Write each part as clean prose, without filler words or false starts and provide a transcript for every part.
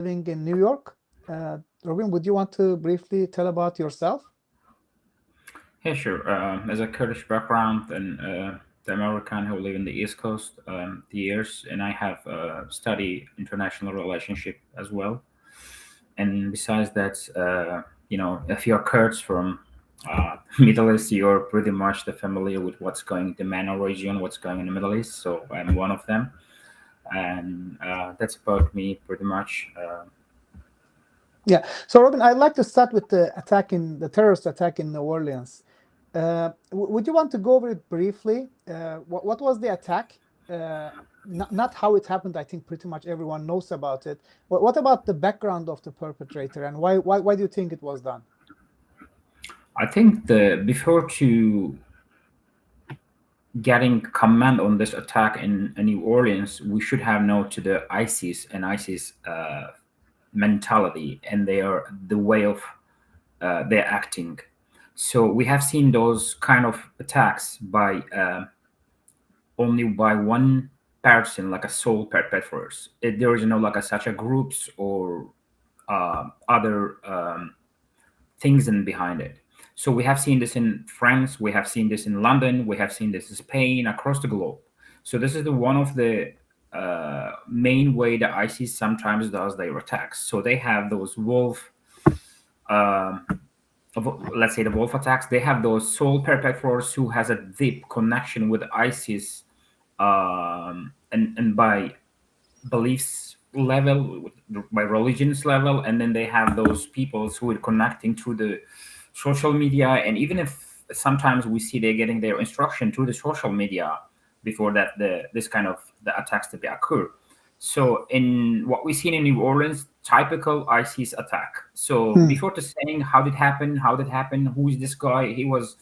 living in New York. Robin, would you want to briefly tell about yourself? Yeah, sure. As a Kurdish background and the American who live in the East Coast, the years, and I have studied international relationship as well. And besides that, if you're Kurds from Middle East, you're pretty much familiar with what's going the MENA region, what's going in the Middle East. So I'm one of them, and that's about me pretty much. Yeah. So, Robin, I'd like to start with the terrorist attack in New Orleans. Would you want to go over it briefly? What was the attack? Not how it happened. I think pretty much everyone knows about it. What about the background of the perpetrator, and why do you think it was done? I think before to getting command on this attack in New Orleans, we should have known to the ISIS and ISIS mentality and the way of their acting. So we have seen those kind of attacks by only by one person, like a sole perpetrators. There is no like such a groups or other things in behind it. So we have seen this in France, we have seen this in London, we have seen this in Spain, across the globe. So this is one of the main way that ISIS sometimes does their attacks. So they have those wolf, let's say the wolf attacks. They have those sole perpetrators who has a deep connection with ISIS, and by beliefs level, by religions level, and then they have those people who are connecting through the social media, and even if sometimes we see they're getting their instruction through the social media before that this kind of the attacks to be occur. So in what we seen in New Orleans, typical ISIS attack. So before to saying how did happen, who is this guy? He was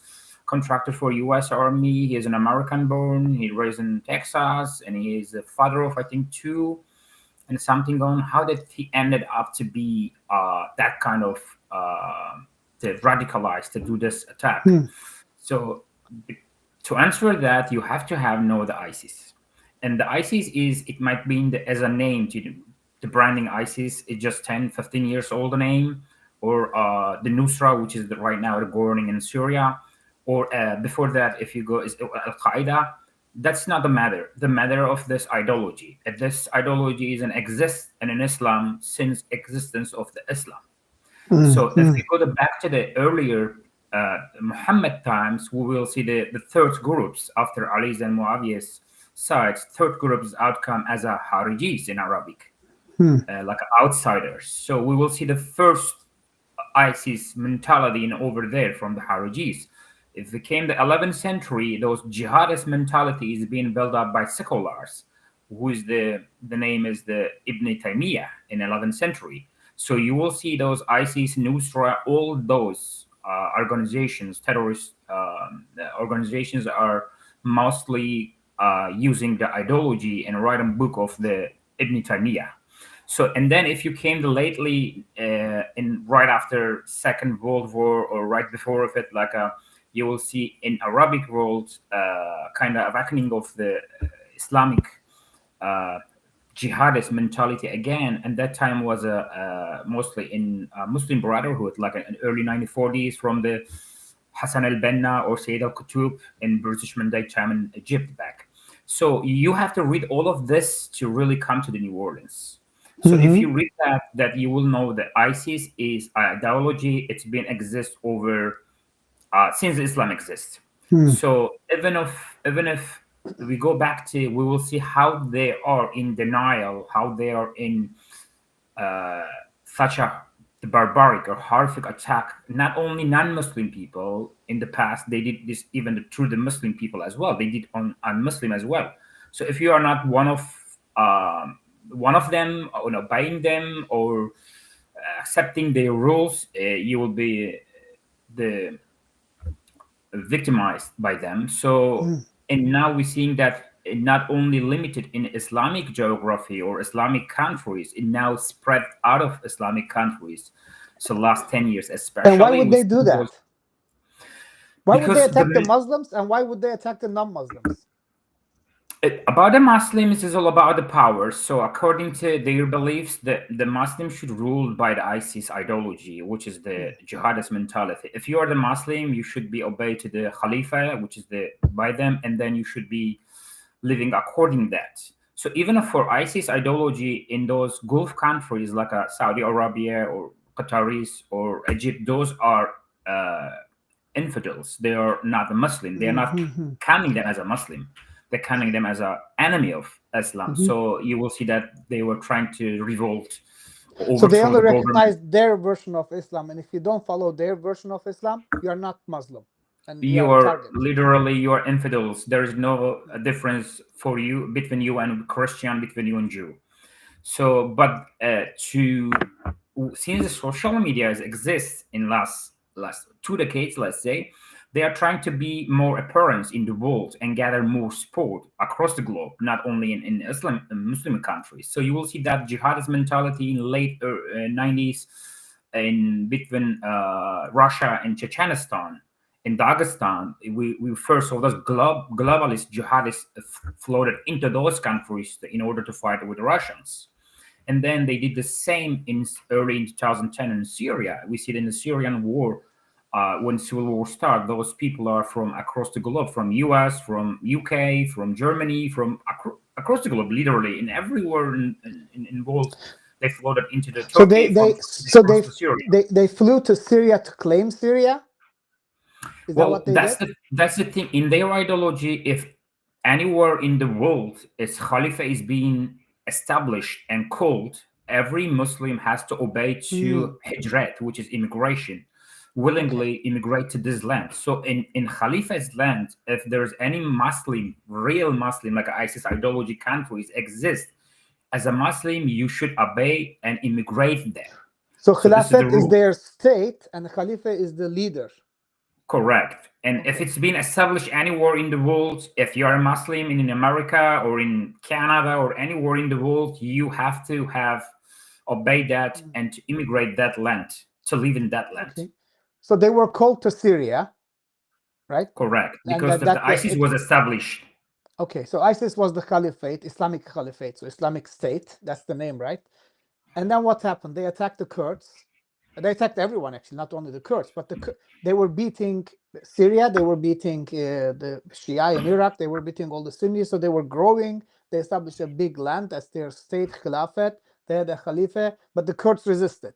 contracted for U.S. Army. He is an American born. He raised in Texas, and he is the father of I think two, and something on. How did he ended up to be that kind of the radicalized to do this attack? So to answer that, you have to know the ISIS, and the ISIS is it might be as a name to the branding ISIS. It's just 10, 15 years old name, or the Nusra, which is right now the governing in Syria, or before that, if you go, is Al Qaeda. That's not the matter. The matter of this ideology. And this ideology is in Islam since existence of the Islam. So if we go back to the earlier Muhammad times, we will see the third groups after Ali's and Muawiyah's sides. Third group's outcome as a Harijis in Arabic, like outsiders. So we will see the first ISIS mentality in over there from the Harijis. It became the 11th century, those jihadist mentality is being built up by seculars, who is the name is the Ibn Taymiyyah in 11th century. So you will see those ISIS, Nusra, all those organizations, terrorist organizations are mostly using the ideology and writing book of the Ibn Taymiyyah. So, and then if you came to lately in right after Second World War or right before of it, like you will see in Arabic world kind of awakening of the Islamic jihadist mentality again, and that time was mostly in Muslim Brotherhood, like in early 1940s from the Hassan al-Banna or Sayyid al-Qutb in British Mandate time in Egypt back. So you have to read all of this to really come to the New Orleans. So if you read that you will know that ISIS is ideology. It's been exist over since Islam exists. So even if we go back to, we will see how they are in denial, how they are in such a barbaric or horrific attack. Not only non-Muslim people in the past, they did this even through the Muslim people as well. They did on Muslim as well. So if you are not one of them, or obeying them or accepting their rules, you will be victimized by them. So, and now we're seeing that it not only limited in Islamic geography or Islamic countries, it now spread out of Islamic countries. So last 10 years, especially. And why would they do that? Why would they Because attack the Muslims, and why would they attack the non-Muslims? About the Muslims is all about the power. So according to their beliefs, the Muslims should rule by the ISIS ideology, which is the Mm. jihadist mentality. If you are the Muslim, you should be obeyed to the Khalifa, which is the by them, and then you should be living according that. So even for ISIS ideology in those Gulf countries like Saudi Arabia or Qataris or Egypt, those are uh, infidels. They are not a Muslim. They are not Mhm. counting them as a Muslim. They're counting them as an enemy of Islam. Mhm. So you will see that they were trying to revolt or So they overthrow only the government. recognize their version of Islam, and if you don't follow their version of Islam, you are not Muslim, and you You are a are target. literally you are infidels. There is no difference for you between you and Christian, between you and Jew. So, but to since the social medias exist in last 2 decades, let's say, they are trying to be more apparent in the world and gather more support across the globe, not only in Islam Muslim countries. So you will see that jihadist mentality in late 90s in between Russia and Chechenistan. In Dagestan, we first saw those globalist jihadists floated into those countries in order to fight with the Russians. And then they did the same in early in 2010 in Syria. We see it in the Syrian war. When civil war started, those people are from across the globe, from US, from UK, from Germany, from across the globe, literally, and everywhere involved, they floated into the So Turkey, from Turkey they so crossed to Syria. they flew to Syria to claim Syria. Is that Well, what they did? that's the thing. In their ideology, if anywhere in the world is Khalifa is being established and called, every Muslim has to obey Hmm. to hijrat, which is immigration, Okay. willingly immigrate to this land. So in Khalifa's land, if there's any Muslim, real Muslim, like ISIS ideology countries exist, as a Muslim, you should obey and immigrate there. So So this is the Khilafat is rule. their state, and Khalifa is the leader. Correct. And if Okay. it's been established anywhere in the world, if you're a Muslim in America or in Canada or anywhere in the world, you have to have obey that Mm. and to immigrate that land, to live in that land. Okay. So they were called to Syria, right? Correct. And Because the ISIS was established. okay. So ISIS was the caliphate, Islamic Caliphate, so Islamic State. That's the name, right? And then what happened? They attacked the Kurds. They attacked everyone, actually, not only the Kurds, but they were beating Syria. They were beating the Shia in Iraq. They were beating all the Sunnis. So they were growing. They established a big land as their state Khilafat. They had a Khalifa, but the Kurds resisted.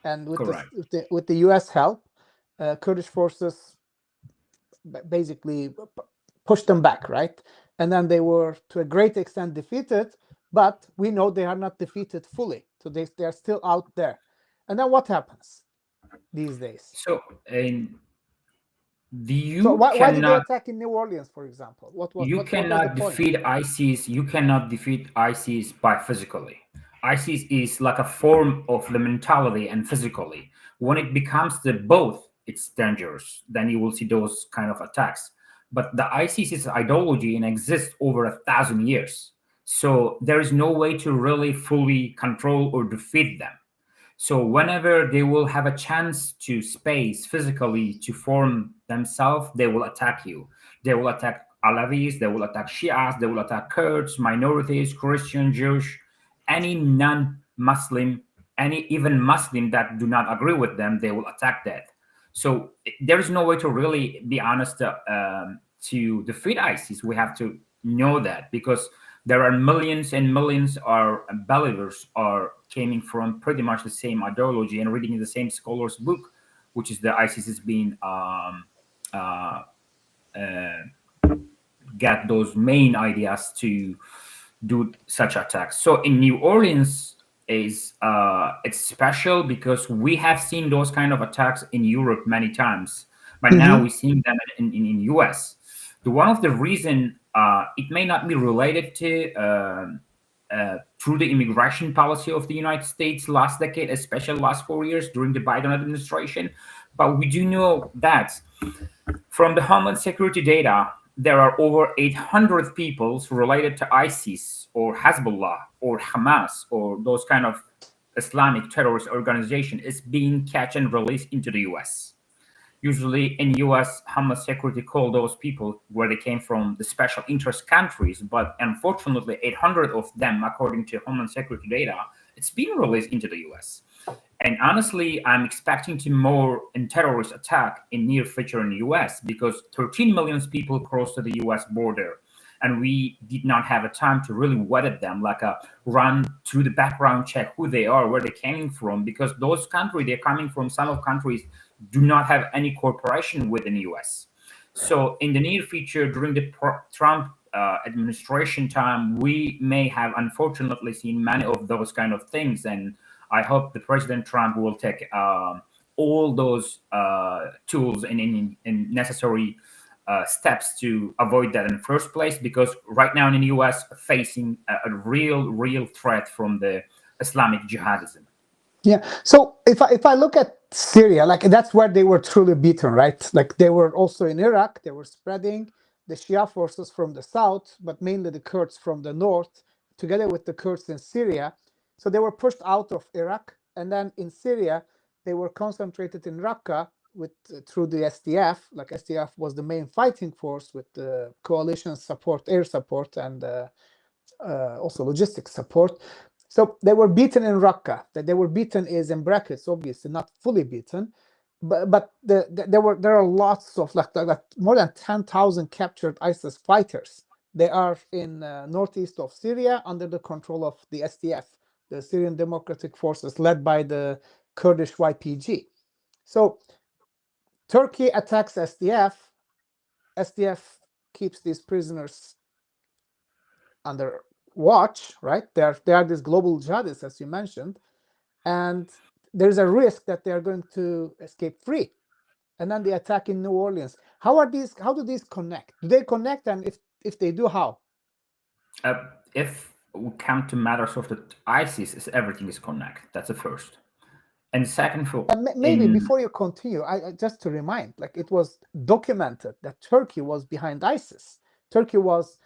And Correct. with the U.S. help, Kurdish forces basically pushed them back, right? And then they were to a great extent defeated, but we know they are not defeated fully. So they are still out there. And then what happens these days? So and So you why did they cannot attack in New Orleans, for example? you What was the cannot point? defeat ISIS. You cannot defeat ISIS by physically. ISIS is like a form of the mentality and physically. When it becomes the both, it's dangerous. Then you will see those kind of attacks. But the ISIS is ideology and exists over 1,000 years. So there is no way to really fully control or defeat them. So whenever they will have a chance to space physically to form themselves, they will attack you. They will attack Alavis, they will attack Shias, they will attack Kurds, minorities, Christian, Jewish, any non-Muslim, any even Muslim that do not agree with them, they will attack that. So there is no way to really be honest to defeat ISIS. We have to know that because there are millions and millions of believers are coming from pretty much the same ideology and reading the same scholars book, which is the ISIS is being uh, uh, get those main ideas to do such attacks. So in New Orleans is it's special because we have seen those kind of attacks in Europe many times, but now Mm-hmm. we're seeing them in US. The one of the reason it may not be related to through the immigration policy of the United States last decade, especially last 4 years during the Biden administration, but we do know that from the Homeland Security data, there are over 800 people related to ISIS or Hezbollah or Hamas or those kind of Islamic terrorist organization is being catch and released into the US. Usually in US, Homeland Security call those people where they came from the special interest countries, but unfortunately 800 of them, according to Homeland Security data, it's being released into the US. And honestly, I'm expecting to more in terrorist attack in near future in the US, because 13 million people crossed to the US border, and we did not have a time to really vet them, like a run through the background check who they are, where they came from, because those countries they're coming from, some of countries do not have any cooperation within the US. So in the near future, during the Trump administration time, we may have unfortunately seen many of those kind of things, and I hope the President Trump will take all those tools and necessary steps to avoid that in the first place, because right now in the US facing a real threat from the Islamic jihadism. Yeah. So if I look at Syria, like that's where they were truly beaten, right? Like they were also in Iraq, they were spreading the Shia forces from the south, but mainly the Kurds from the north, together with the Kurds in Syria. So they were pushed out of Iraq, and then in Syria they were concentrated in Raqqa with through the SDF. Like SDF was the main fighting force with the coalition support, air support, and also logistics support. So they were beaten in Raqqa. That they were beaten is in brackets, obviously not fully beaten, but there are lots of like more than 10,000 captured ISIS fighters. They are in northeast of Syria under the control of the SDF, the Syrian Democratic Forces, led by the Kurdish YPG. So Turkey attacks SDF. SDF keeps these prisoners under watch, right? They are these global jihadists, as you mentioned, and there's a risk that they are going to escape free. And then the attack in New Orleans. How do these connect? Do they connect? And if they do, how? If we come to matters of the ISIS, everything is connected. That's the first. And second, for maybe before you continue, I just to remind, like it was documented that Turkey was behind ISIS. Turkey was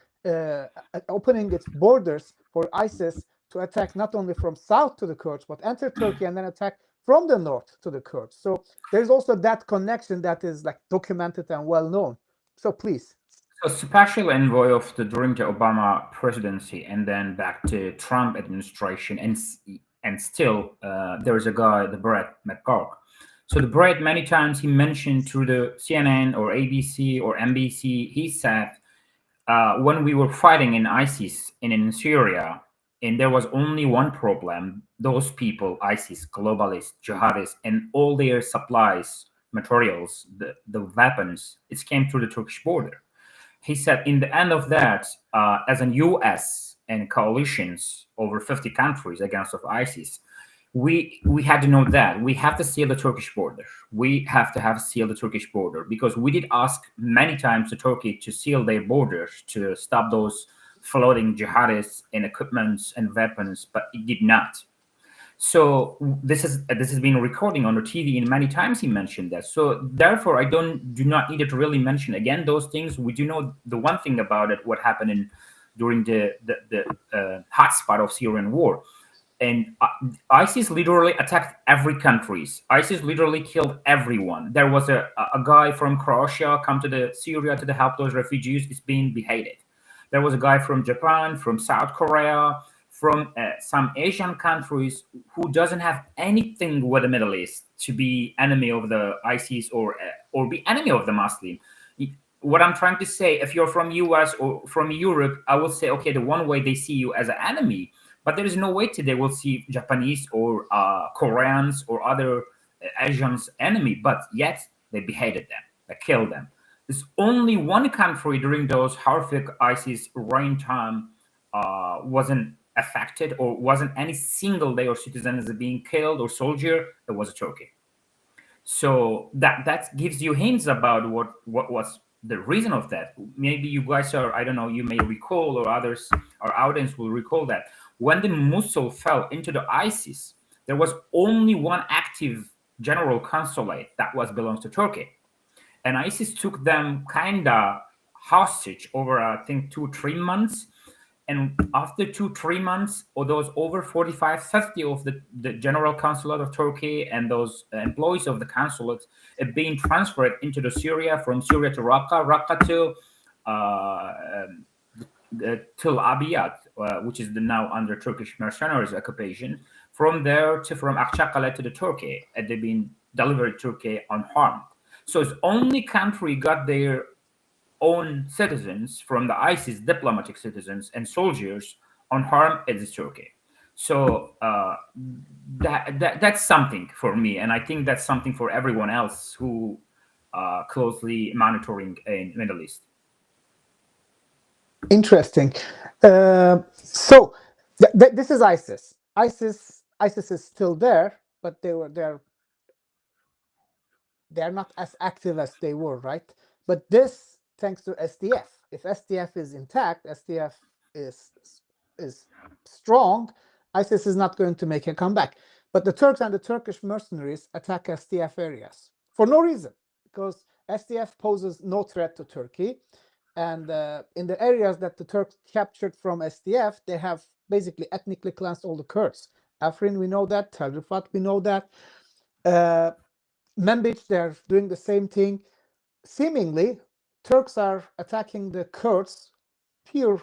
opening its borders for ISIS to attack not only from south to the Kurds, but enter Turkey and then attack from the north to the Kurds. So there's also that connection that is like documented and well known. So please. So special envoy of during the Obama presidency and then back to Trump administration, and still there is a guy, the Brett McGurk. So the Brett, many times he mentioned through the CNN or ABC or NBC, he said when we were fighting in ISIS and in Syria, and there was only one problem: those people, ISIS, globalists, jihadists, and all their supplies, materials, the weapons, it came through the Turkish border. He said, in the end of that, as an US and coalitions over 50 countries against of ISIS, we had to know that we have to seal the Turkish border. We have to have seal the Turkish border, because we did ask many times to Turkey to seal their borders to stop those floating jihadists and equipments and weapons, but it did not. So this has been recording on the TV, and many times he mentioned that. So therefore, I do not need to really mention again those things. We do know the one thing about it: what happened during the hotspot of Syrian war, and ISIS literally attacked every countries. ISIS literally killed everyone. There was a guy from Croatia come to the Syria to help those refugees. Is being beheaded. There was a guy from Japan, from South Korea, from some Asian countries who doesn't have anything with the Middle East to be enemy of the ISIS or be enemy of the Muslim. What I'm trying to say, if you're from US or from Europe, I will say, okay, the one way they see you as an enemy, but there is no way they will see Japanese or Koreans or other Asians enemy, but yet they beheaded them, they killed them. There's only one country during those horrific ISIS reign time wasn't affected, or wasn't any single day or citizens being killed or soldier. It was Turkey. So that gives you hints about what was the reason of that. Maybe you guys are, I don't know, you may recall, or others, our audience will recall, that when the Mosul fell into the ISIS, there was only one active general consulate that was belongs to Turkey, and ISIS took them kinda hostage over I think 2-3 months. And after 2-3 months, or those over 45, 50 of the general consulate of Turkey and those employees of the consulate are being transferred into the Syria, from Syria to Raqqa, Raqqa to Tel Abyad, which is now under Turkish mercenaries occupation. From there to from Akçakale to the Turkey, and they've been delivered to Turkey unharmed. So it's only country got their own citizens from the ISIS, diplomatic citizens and soldiers, unharmed is Turkey. So that's something for me, and I think that's something for everyone else who closely monitoring in Middle East. Interesting. So this is ISIS. ISIS is still there, but they're not as active as they were, right? But this, thanks to SDF. If SDF is intact, SDF is strong, ISIS is not going to make a comeback. But the Turks and the Turkish mercenaries attack SDF areas for no reason, because SDF poses no threat to Turkey. And in the areas that the Turks captured from SDF, they have basically ethnically cleansed all the Kurds. Afrin, we know that. Tel Rifat, we know that. Manbij, they're doing the same thing. Seemingly, Turks are attacking the Kurds pure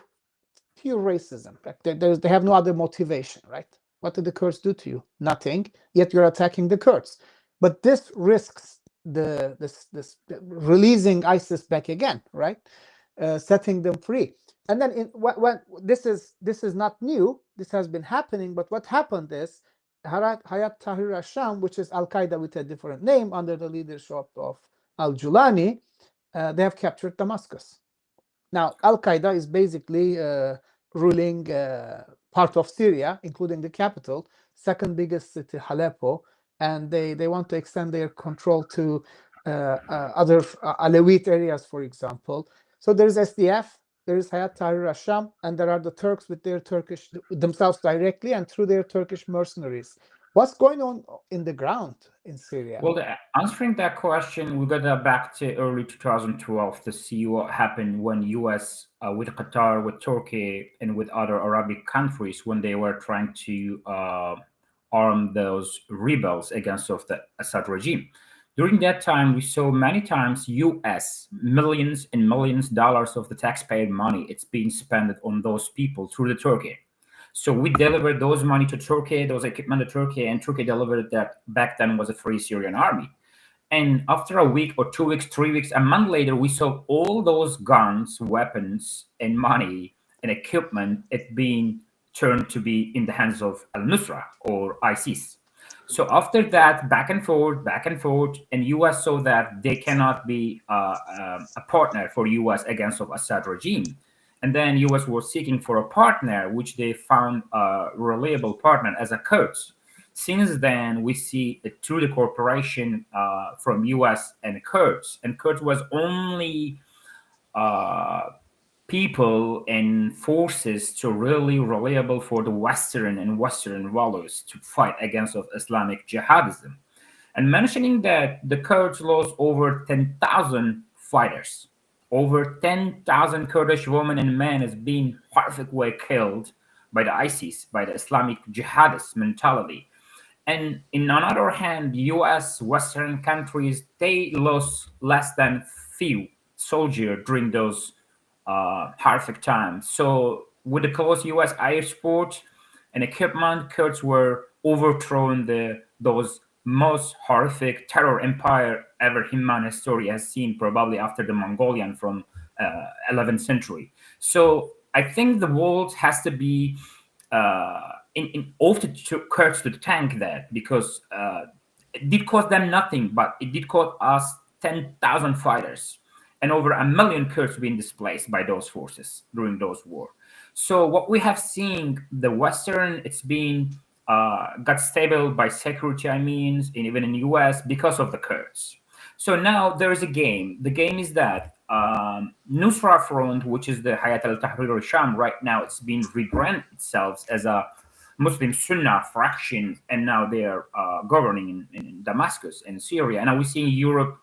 racism. Like they have no other motivation, right? What did the Kurds do to you? Nothing. Yet you're attacking the Kurds. But this risks this releasing ISIS back again, right? Setting them free. And then when this is not new. This has been happening. But what happened is Hayat Tahrir al-Sham, which is Al-Qaeda with a different name under the leadership of al-Julani, they have captured Damascus. Now, Al-Qaeda is basically ruling part of Syria, including the capital, second biggest city, Aleppo, and they want to extend their control to other Alawite areas, for example. So there is SDF, there is Hayat Tahrir al-Sham, and there are the Turks with their Turkish themselves directly and through their Turkish mercenaries. What's going on in the ground in Syria? Well, answering that question, we got back to early 2012 to see what happened when U.S. With Qatar, with Turkey, and with other Arabic countries when they were trying to arm those rebels against of the Assad regime. During that time, we saw many times U.S. millions and millions dollars of the taxpayer money it's being spent on those people through the Turkey. So we delivered those money to Turkey, those equipment to Turkey, and Turkey delivered that back then was a Free Syrian Army. And after a week or 2 weeks, 3 weeks, a month later, we saw all those guns, weapons, and money and equipment it being turned to be in the hands of al-Nusra or ISIS. So after that, back and forth, and U.S. saw that they cannot be a partner for U.S. against of Assad regime. And then U.S. was seeking for a partner, which they found a reliable partner as a Kurds. Since then, we see it through the cooperation from U.S. and Kurds. And Kurds was only people and forces to really reliable for the Western values to fight against of Islamic jihadism. And mentioning that the Kurds lost over 10,000 fighters. Over 10,000 Kurdish women and men has been horrific way killed by the ISIS, by the Islamic jihadist mentality. And in another hand, U.S. Western countries, they lost less than few soldiers during those horrific times. So with the close U.S. air support and equipment, Kurds were overthrown those most horrific terror empire ever human history has seen, probably after the Mongolian from 11th century. So I think the world has to be in order to Kurds to tank that, because it did cost them nothing, but it did cost us 10,000 fighters and over 1 million Kurds being displaced by those forces during those war. So what we have seen, the Western, it's been got stable by security, I mean, and even in the US because of the Kurds. So now there is a game. The game is that Nusra Front, which is the Hayat al-Tahrir al-Sham, right now it's been rebranded itself as a Muslim Sunnah fraction, and now they are governing in Damascus and Syria. And now we see Europe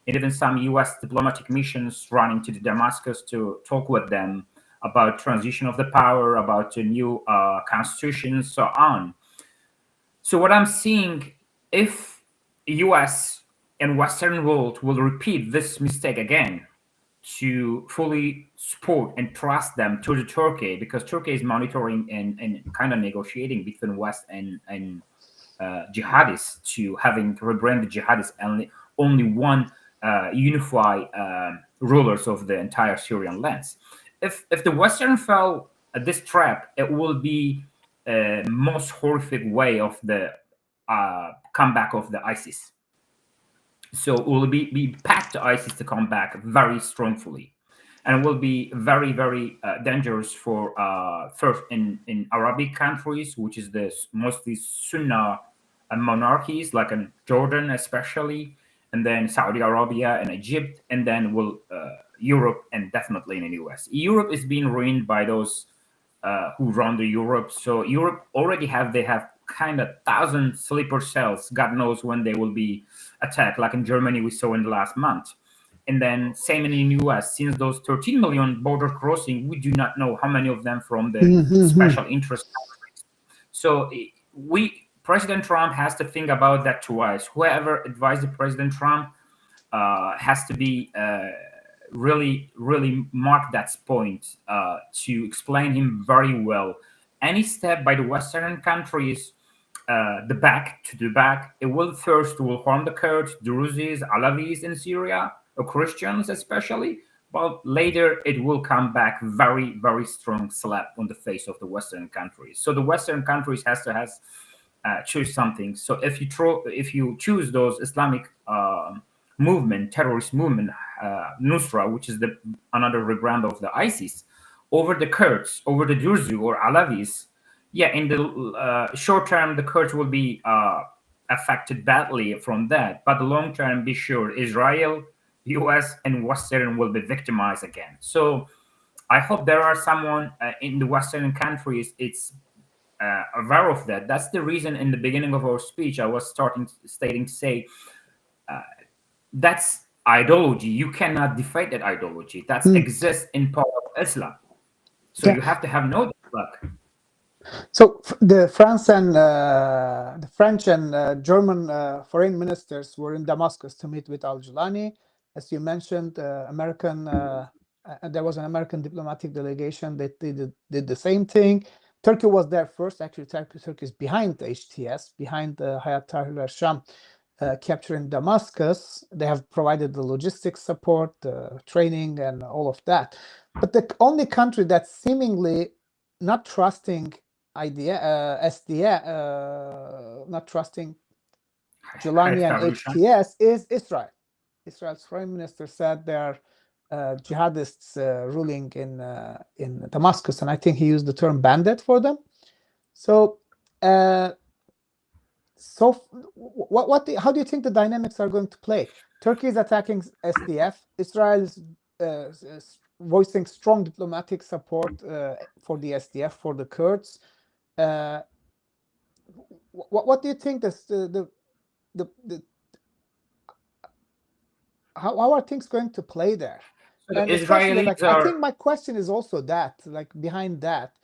and even some U.S. diplomatic missions running to Damascus to talk with them about transition of the power, about a new constitution, so on. So what I'm seeing, if US and Western world will repeat this mistake again, to fully support and trust them to the Turkey, because Turkey is monitoring and kind of negotiating between West and jihadists, to having to rebrand the jihadists only one unify rulers of the entire Syrian lands. If the Western fell at this trap, it will be a most horrific way of the comeback of the ISIS. So it will be packed to ISIS to come back very strongly, and will be very very dangerous for first in Arabic countries, which is the mostly Sunnah monarchies, like in Jordan especially, and then Saudi Arabia and Egypt, and then will Europe, and definitely in the US. Europe is being ruined by those who run the Europe. So Europe already they have kind of 1,000 sleeper cells. God knows when they will be attacked. Like in Germany, we saw in the last month. And then same in the US. Since those 13 million border crossing, we do not know how many of them from the special interest countries. So President Trump has to think about that twice. Whoever advised President Trump has to be really, really mark that point to explain him very well. Any step by the Western countries, the back, it will first will harm the Kurds, Druzes, Alavis in Syria, or Christians especially, but later it will come back very, very strong slap on the face of the Western countries. So the Western countries has choose something. So if you choose those Islamic movement, terrorist movement, Nusra, which is another rebrand of the ISIS, over the Kurds, over the Druze or Alavis, yeah, in the short term, the Kurds will be affected badly from that. But the long term, be sure, Israel, US, and Western will be victimized again. So I hope there are someone in the Western countries, it's aware of that. That's the reason in the beginning of our speech, I was stating to say, that's ideology. You cannot defeat that ideology. That exists in part of Islam. So you have to have no luck. So the French and German foreign ministers were in Damascus to meet with Al-Julani. As you mentioned, there was an American diplomatic delegation that did the same thing. Turkey was there first. Actually, Turkey is behind the HTS, behind the Hayat Tahrir al-Sham capturing Damascus. They have provided the logistics support, the training, and all of that. But the only country that's seemingly not trusting not trusting Julani and HTS is Israel. Israel's foreign minister said there are jihadists ruling in Damascus, and I think he used the term bandit for them. So, how do you think the dynamics are going to play? Turkey is attacking SDF. Israel is voicing strong diplomatic support for the SDF, for the Kurds. What do you think how are things going to play there? So and especially, I think my question is also that, like, behind that,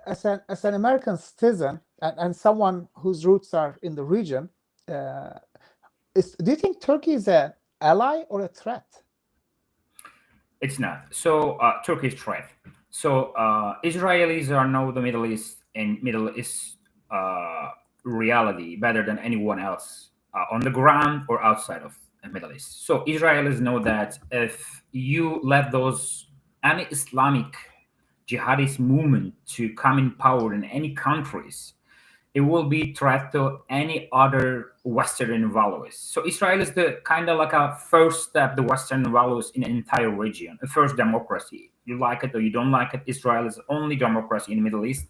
as an American citizen and someone whose roots are in the region, do you think Turkey is an ally or a threat? It's not. So Turkey is threat. So Israelis are know the Middle East and Middle East reality better than anyone else on the ground or outside of the Middle East. So Israelis know that if you let those any Islamic jihadist movement to come in power in any countries, it will be threat to any other Western values. So Israel is the kind of like a first step, the Western values in an entire region, a first democracy. You like it or you don't like it, Israel is the only democracy in the Middle East.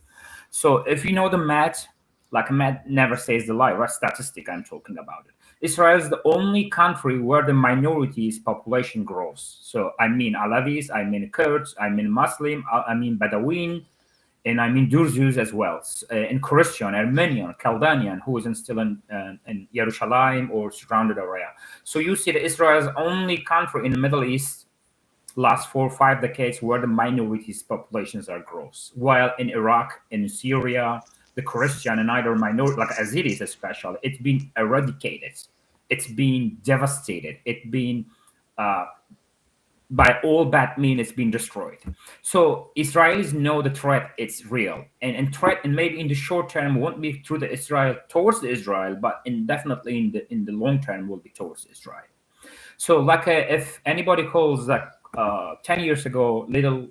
So if you know the math, like math never says the lie, right? Statistic I'm talking about it. Israel is the only country where the minorities population grows. So I mean Alavis, I mean Kurds, I mean Muslim, I mean Bedouin, and I mean Druze as well, and Christian, Armenian, Chaldean, who is still in Jerusalem or surrounded area. So you see that Israel is the only country in the Middle East last 4 or 5 decades where the minorities populations are gross, while in Iraq, in Syria, the Christian and other minority, like Yazidis especially, it's been eradicated, it's been devastated, it's been uh, by all bad means it's been destroyed. So Israelis know the threat it's real, and threat, and maybe in the short term won't be through the Israel towards the Israel, but definitely in the long term will be towards Israel. So like if anybody calls like 10 years ago, little,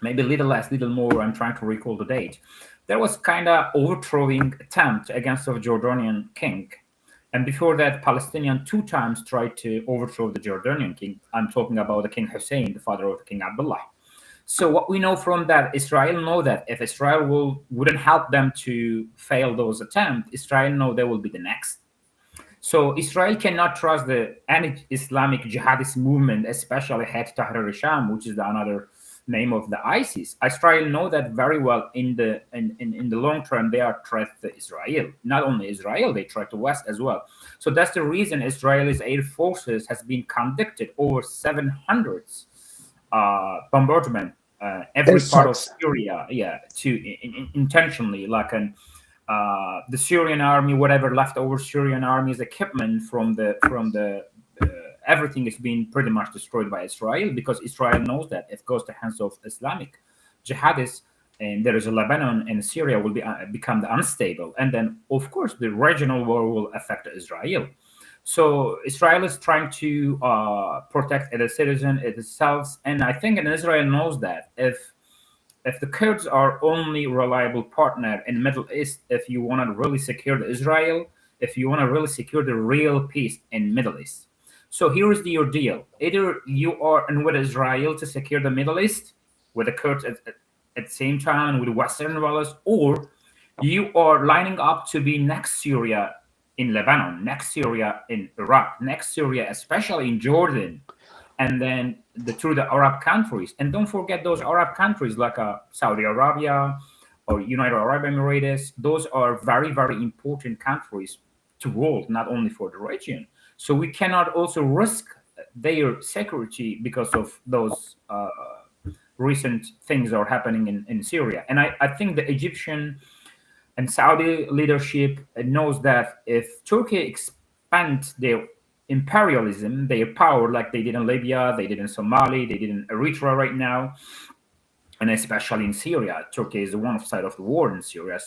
maybe little less, little more, I'm trying to recall the date, there was kind of overthrowing attempt against the Jordanian king. And before that, Palestinian 2 times tried to overthrow the Jordanian king. I'm talking about the King Hussein, the father of the King Abdullah. So what we know from that, Israel know that if Israel wouldn't help them to fail those attempts, Israel know they will be the next. So Israel cannot trust the anti-Islamic jihadist movement, especially Hayat Tahrir al-Sham, which is another name of the ISIS. Israel know that very well. In the long term, they are threat to Israel. Not only Israel, they threat to West as well. So that's the reason Israel's air forces has been conducted over 700 bombardment every part of Airstrikes. Syria, yeah, to intentionally, like an the Syrian army, whatever leftover Syrian army's equipment from the uh, everything is being pretty much destroyed by Israel, because Israel knows that if it goes to hands of Islamic jihadists, and there is a Lebanon and Syria will become the unstable, and then of course the regional war will affect Israel. So Israel is trying to protect its citizen itself, and I think and Israel knows that if the Kurds are only reliable partner in Middle East, if you want to really secure the Israel, if you want to really secure the real peace in Middle East. So here is your deal. Either you are in with Israel to secure the Middle East, with the Kurds at the same time with Western rebels, or you are lining up to be next Syria in Lebanon, next Syria in Iraq, next Syria, especially in Jordan, and then through the Arab countries. And don't forget those Arab countries like Saudi Arabia or United Arab Emirates. Those are very, very important countries to world, not only for the region. So we cannot also risk their security because of those recent things are happening in Syria. And I think the Egyptian and Saudi leadership knows that if Turkey expand their imperialism, their power, like they did in Libya, they did in Somalia, they did in Eritrea right now, and especially in Syria, Turkey is one side of the war in Syria,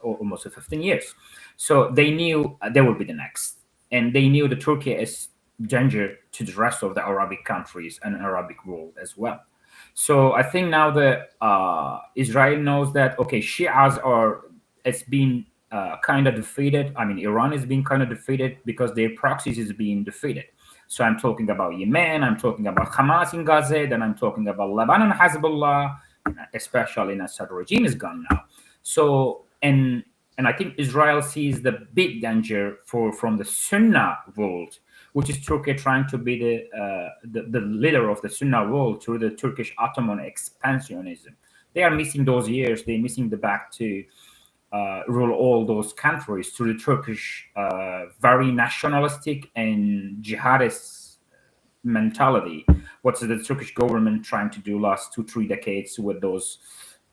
almost 15 years. So they knew they would be the next, and they knew that Turkey is danger to the rest of the Arabic countries and Arabic world as well. So I think now that Israel knows that okay, Shias are it's been kind of defeated. I mean, Iran is being kind of defeated because their proxies is being defeated. So I'm talking about Yemen, I'm talking about Hamas in Gaza, then I'm talking about Lebanon, Hezbollah, especially in Assad regime is gone now. So and I think Israel sees the big danger from the Sunnah world, which is Turkey trying to be the leader of the Sunnah world through the Turkish Ottoman expansionism. They are missing those years. They're missing the back to rule all those countries through the Turkish very nationalistic and jihadist mentality. What's the Turkish government trying to do last 2 3 decades with those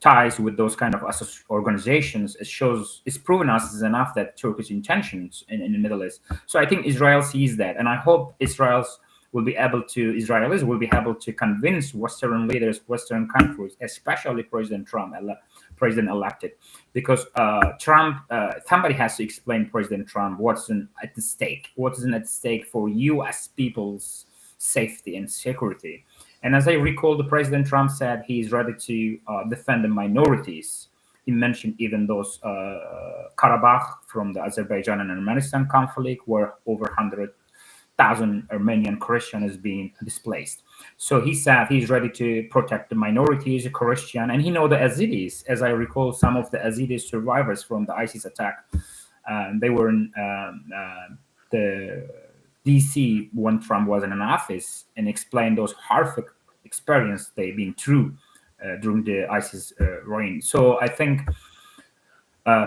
ties with those kind of organizations? It shows it's proven us is enough that Turkish intentions in the Middle East. So I think Israel sees that, and I hope Israelis will be able to convince Western leaders, Western countries, especially President Trump, president elected, because Trump. Somebody has to explain President Trump what's at the stake. What is at stake for U.S. people's safety and security. And as I recall, the President Trump said he's ready to defend the minorities. He mentioned even those Karabakh from the Azerbaijan and Armenian conflict, where over 100,000 Armenian Christians is being displaced. So he said he's ready to protect the minorities, Christian, and he know the Yazidis. As I recall, some of the Yazidi survivors from the ISIS attack, they were in the DC when Trump was in an office, and explained those horrific experience they've been through during the ISIS reign. So I think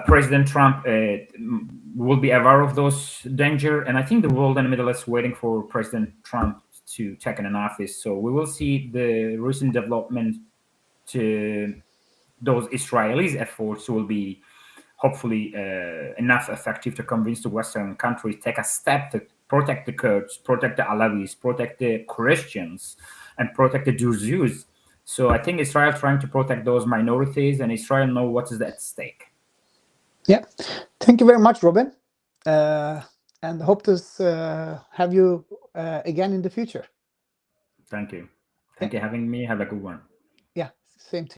President Trump will be aware of those danger, and I think the world in the Middle East waiting for President Trump to taking an office. So we will see the recent development to those Israelis' efforts will be hopefully enough effective to convince the Western countries take a step to protect the Kurds, protect the Alawis, protect the Christians, and protect the Druzus. So I think Israel trying to protect those minorities, and Israel know what is at stake. Yeah, thank you very much, Robin, and hope to have you again in the future. Thank you. Thank you for having me. Have a good one. Yeah, same to you.